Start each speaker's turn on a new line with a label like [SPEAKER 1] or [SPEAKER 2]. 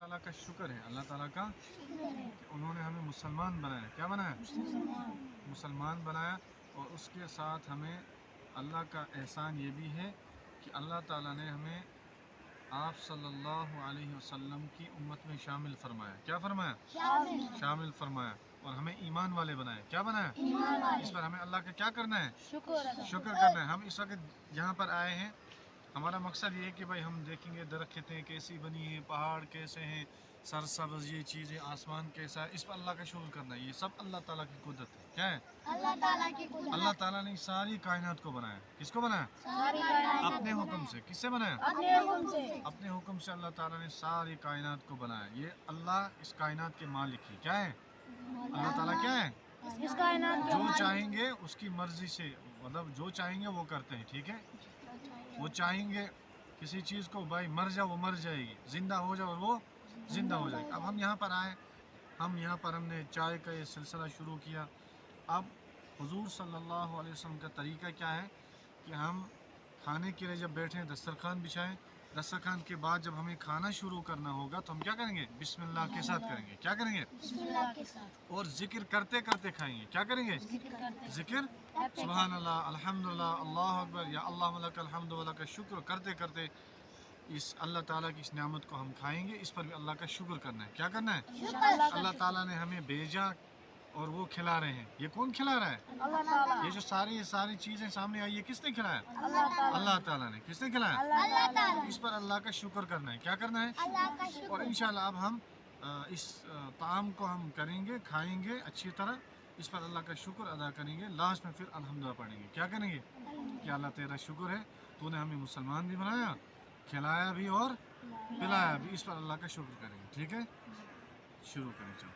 [SPEAKER 1] تعالیٰ کا شکر ہے، اللہ تعالیٰ کا کہ انہوں نے ہمیں مسلمان بنایا. کیا بنایا؟ مسلمان بنایا. اور اس کے ساتھ ہمیں اللہ کا احسان یہ بھی ہے کہ اللہ تعالیٰ نے ہمیں آپ صلی اللہ علیہ وسلم کی امت میں شامل فرمایا. کیا فرمایا؟ شامل فرمایا. اور ہمیں ایمان والے بنایا. کیا بنایا؟ اس پر ہمیں اللہ کا کیا کرنا ہے؟ شکر کرنا ہے. ہم اس وقت یہاں پر آئے ہیں، ہمارا مقصد یہ ہے کہ بھائی ہم دیکھیں گے درختیں کیسی بنی ہیں، پہاڑ کیسے ہیں، سرسبز یہ چیزیں، آسمان کیسا ہے، اس پر اللہ کا شکر کرنا ہے. یہ سب اللہ تعالیٰ کی قدرت ہے. کیا ہے؟ اللہ تعالیٰ نے ساری کائنات کو بنایا. کس کو بنایا؟ اپنے حکم سے. کس سے بنایا؟ اپنے حکم سے اللہ تعالیٰ نے ساری کائنات کو بنایا. یہ اللہ اس کائنات کے مالک ہے. کیا ہے؟ اللہ تعالیٰ کیا ہے؟ جو چاہیں گے اس کی مرضی سے، مطلب جو چاہیں گے وہ کرتے ہیں. ٹھیک ہے؟ وہ چاہیں گے کسی چیز کو بھائی مر جا، وہ مر جائے گی، زندہ ہو جا اور وہ زندہ ہو جائے گی. اب ہم یہاں پر آئے، ہم نے چائے کا یہ سلسلہ شروع کیا. اب حضور صلی اللہ علیہ وسلم کا طریقہ کیا ہے کہ ہم کھانے کے لیے جب بیٹھیں دسترخوان بچھائیں، دسترخوان کے بعد جب ہمیں کھانا شروع کرنا ہوگا تو ہم کیا کریں گے؟ بسم اللہ کے ساتھ کریں گے. کیا کریں گے؟ اور ذکر کرتے کرتے کھائیں گے. کیا کریں گے؟ ذکر سبحان اللہ، الحمدللہ، اللہ اکبر، یا اللہ لک الحمد و لک الشکر کرتے کرتے اس اللہ تعالیٰ کی اس نعمت کو ہم کھائیں گے. اس پر بھی اللہ کا شکر کرنا ہے. کیا کرنا ہے؟ اللہ تعالیٰ نے ہمیں بھیجا اور وہ کھلا رہے ہیں. یہ کون کھلا رہا ہے؟ یہ جو ساری چیزیں سامنے آئی، یہ کس نے کھلایا؟ اللہ تعالیٰ نے. کس نے کھلایا؟ اس پر اللہ کا شکر کرنا ہے. کیا کرنا ہے؟ اور انشاءاللہ اب ہم اس طعام کو ہم کریں گے، کھائیں گے اچھی طرح، اس پر اللہ کا شکر ادا کریں گے. لاسٹ میں پھر الحمدللہ پڑھیں گے. کیا کریں گے؟ کہ اللہ تیرا شکر ہے، تو نے ہمیں مسلمان بھی بنایا، کھلایا بھی اور پلایا بھی. اس پر اللہ کا شکر کریں گے. ٹھیک ہے؟ شروع کریں. چلو.